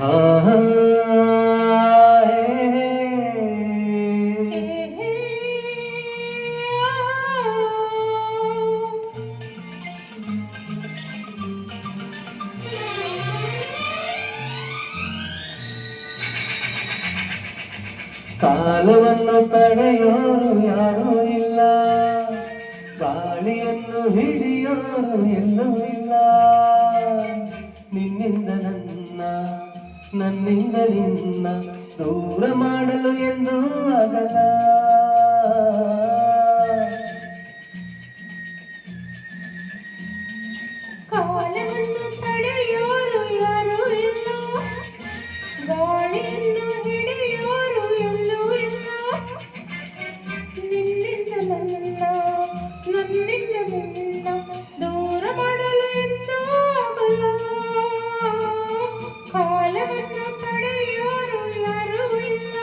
ಆಹಾ, ಕಾಲವನ್ನು ತಡೆಯೋರು ಯಾರೂ ಇಲ್ಲ, ಗಾಳಿಯನ್ನು ಹಿಡಿಯೋರು ಎಲ್ಲೂ ಇಲ್ಲ. ನಿನ್ನಿಂದ ನನ್ನ, ನನ್ನಿಂದ ನಿನ್ನ ದೂರ ಮಾಡಲು ಎಂದೂ ಆಗಲ್ಲ. ಕಾಲವನ್ನು ತಡೆಯೋರು ಯಾರೂ ಇಲ್ಲ, ಗಾಳಿಯನ್ನು ಹಿಡಿಯೋರು ಎಲ್ಲೂ ಇಲ್ಲ. ನಿನ್ನಿಂದ ನನ್ನ, ನನ್ನಿಂದ ನಿನ್ನ ದೂರ ಮಾಡಲು ಎಂದೂ ಆಗಲ್ಲ. ಕಾಲವನ್ನು ತಡೆಯೋರು ಯಾರೂ ಇಲ್ಲ.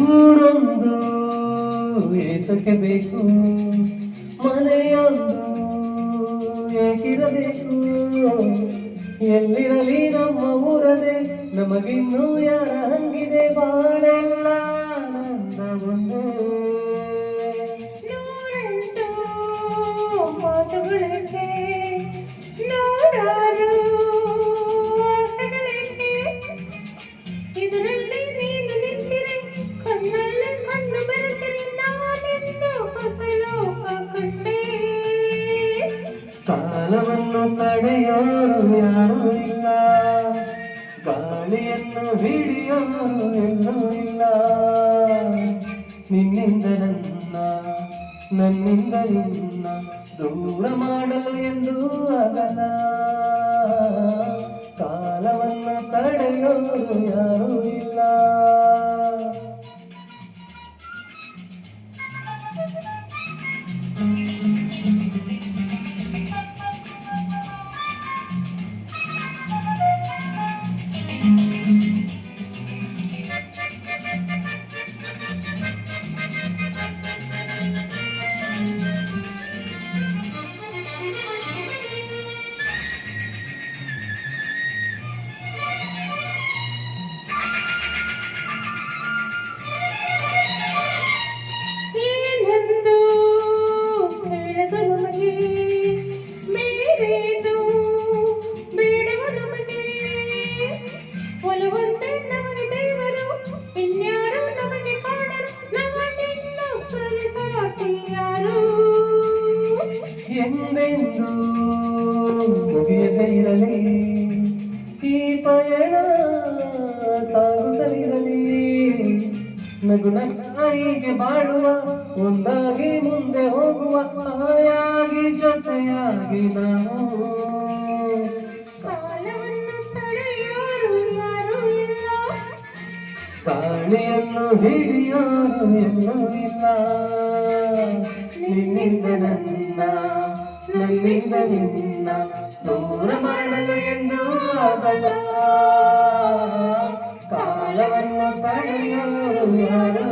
ಊರೊಂದು ಏತಕ್ಕೆ ಬೇಕು, ಮನೆಯೊಂದು ಏಕಿರಬೇಕು. ಎಲ್ಲಿರಲಿ ನಮ್ಮ ಊರದೆ, ನಮಗಿನ್ನೂ ಯಾರ ಹಂಗಿದೆ ಬಾಳೆಲ್ಲ ನನ್ನ ಮುಂದೆ. ನೂರೆಂಟು ಮಾತುಗಳಿಗೆ ನೂರಾರು ಆಸೆಗಳಿಗೆ, ಇದರಲ್ಲಿ ನೀನು ನಿಂತಿರೆ ಕಣ್ಣಲ್ಲಿ ಕಣ್ಣು ಬೆರೆತಿರೆ ನಾನೆಂದು ಹೊಸ ಲೋಕ ಕಂಡೆ. ಕಾಲವನ್ನು ತಡೆಯೋರು ಯಾರೂ ಇಲ್ಲ, ಗಾಳಿಯನ್ನು ಹಿಡಿಯೋರು ಎಲ್ಲೂ ಇಲ್ಲ. ನಿನ್ನಿಂದ ನನ್ನ, ನನ್ನಿಂದ ನಿನ್ನ ದೂರ ಮಾಡಲು ಎಂದೂ ಆಗಲ್ಲ. ಕಾಲವನ್ನು ತಡೆಯೋರು ಯಾರೂ ಇಲ್ಲ. ಏನೆಂದು ಹೇಳದು ನಮಗೆ, ಬೇರೇನು ಬೇಡವ ನಮಗೆ. ಒಲವೊಂದೇ ನಮಗೆ ದೇವರು, ಇನ್ಯಾರು ನಮಗೆ ಕಾಣರು. ನಮಗಿನ್ನು ಸರಿಸಾಟಿ ಯಾರು. ಎಂದೆಂದು ಮುಗಿಯದೇ ಇರಲಿ ಈ ಪಯಣ, ಸಾಗುತ್ತಲಿರಲಿ. ನಗು ನಗಾಯಿಗೆ ಬಾಳುವ, ಒಂದಾಗಿ ಮುಂದೆ ಹೋಗುವ, ಹಾಯಾಗಿ ಜೊತೆಯಾಗಿ ನಾವು. ಕಾಲವನ್ನು ತಡೆಯೋರು ಯಾರೂ ಇಲ್ಲ, ಗಾಳಿಯನ್ನು ಹಿಡಿಯೋರು ಎಲ್ಲೂ ಇಲ್ಲ. ನಿನ್ನಿಂದ ನನ್ನ, ನನ್ನಿಂದ ನಿನ್ನ ದೂರ ಮಾಡಲು ಎಂದೂ ಆಗಲ್ಲ. ಕಾಲವನ್ನು ತಡೆಯೋರು ಯಾರು